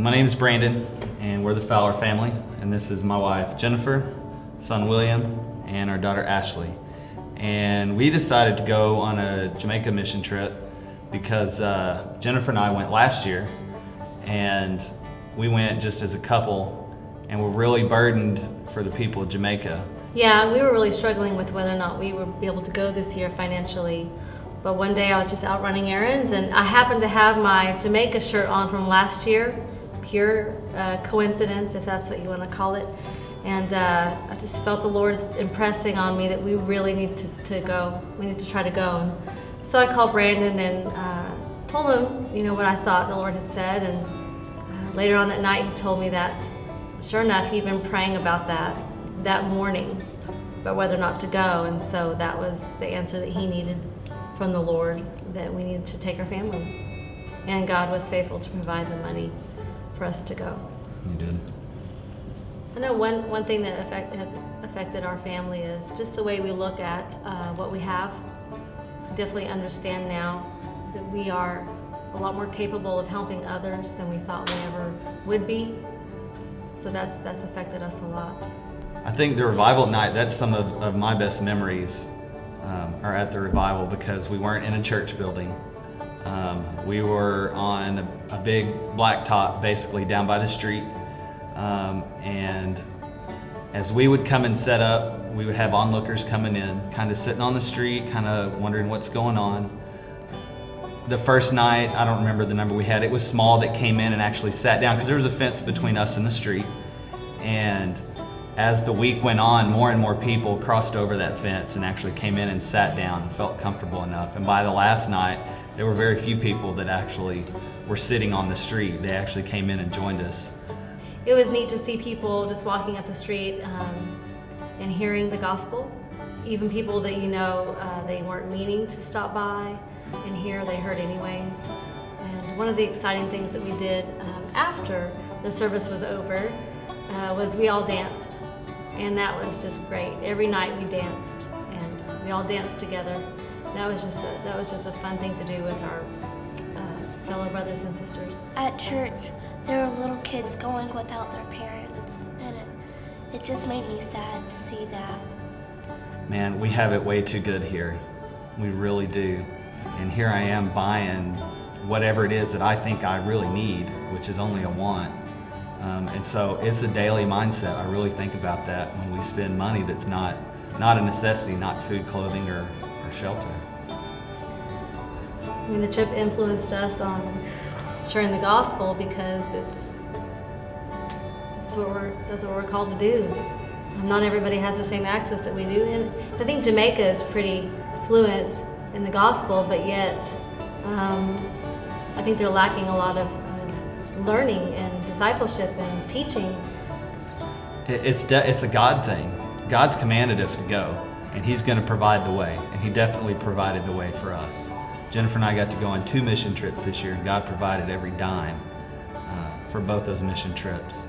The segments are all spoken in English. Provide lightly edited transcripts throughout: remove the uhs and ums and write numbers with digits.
Well, my name is Brandon, and we're the Fowler family, and this is my wife, Jennifer, son William, and our daughter Ashley. And we decided to go on a Jamaica mission trip because Jennifer and I went last year, and we went just as a couple, and we're really burdened for the people of Jamaica. Yeah, we were really struggling with whether or not we would be able to go this year financially. But one day I was just out running errands, and I happened to have my Jamaica shirt on from last year. Pure coincidence, if that's what you want to call it. And I just felt the Lord impressing on me that we really need to go. We need to try to go. And so I called Brandon and told him, what I thought the Lord had said. And later on that night, he told me that, sure enough, he'd been praying about that morning, about whether or not to go. And so that was the answer that he needed from the Lord, that we needed to take our family. And God was faithful to provide the money for us to go. You did. I know one thing that has affected our family is just the way we look at what we have. We definitely understand now that we are a lot more capable of helping others than we thought we ever would be. So that's affected us a lot. I think the revival night, that's some of my best memories are at the revival, because we weren't in a church building. We were on a big blacktop basically down by the street, and as we would come and set up, we would have onlookers coming in, kind of sitting on the street, kind of wondering what's going on. The first night, I don't remember the number we had, it was small, that came in and actually sat down, because there was a fence between us and the street. And as the week went on, more and more people crossed over that fence and actually came in and sat down and felt comfortable enough. And by the last night, there were very few people that actually were sitting on the street. They actually came in and joined us. It was neat to see people just walking up the street and hearing the gospel. Even people that they weren't meaning to stop by and hear, they heard anyways. And one of the exciting things that we did after the service was over was we all danced. And that was just great. Every night we danced, and we all danced together. That was just a fun thing to do with our fellow brothers and sisters. At church, there were little kids going without their parents, and it just made me sad to see that. Man, we have it way too good here. We really do. And here I am buying whatever it is that I think I really need, which is only a want. And so it's a daily mindset. I really think about that when we spend money that's not a necessity, not food, clothing, or shelter. I mean, the trip influenced us on sharing the gospel, because that's what we're called to do. Not everybody has the same access that we do. And I think Jamaica is pretty fluent in the gospel, but yet I think they're lacking a lot of learning and discipleship and teaching. It's a God thing. God's commanded us to go, and He's going to provide the way, and He definitely provided the way for us. Jennifer and I got to go on 2 mission trips this year, and God provided every dime for both those mission trips.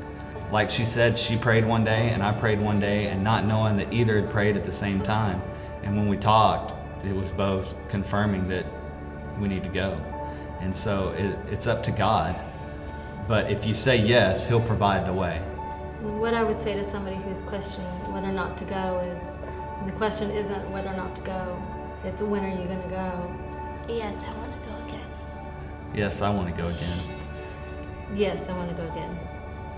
Like she said, she prayed one day, and I prayed one day, and not knowing that either had prayed at the same time. And when we talked, it was both confirming that we need to go. And so it's up to God. But if you say yes, He'll provide the way. What I would say to somebody who's questioning whether or not to go is, the question isn't whether or not to go, it's when are you going to go? Yes, I want to go again. Yes, I want to go again. Yes, I want to go again.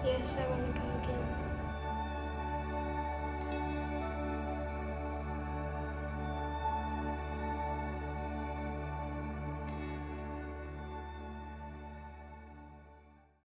Yes, I want to go again.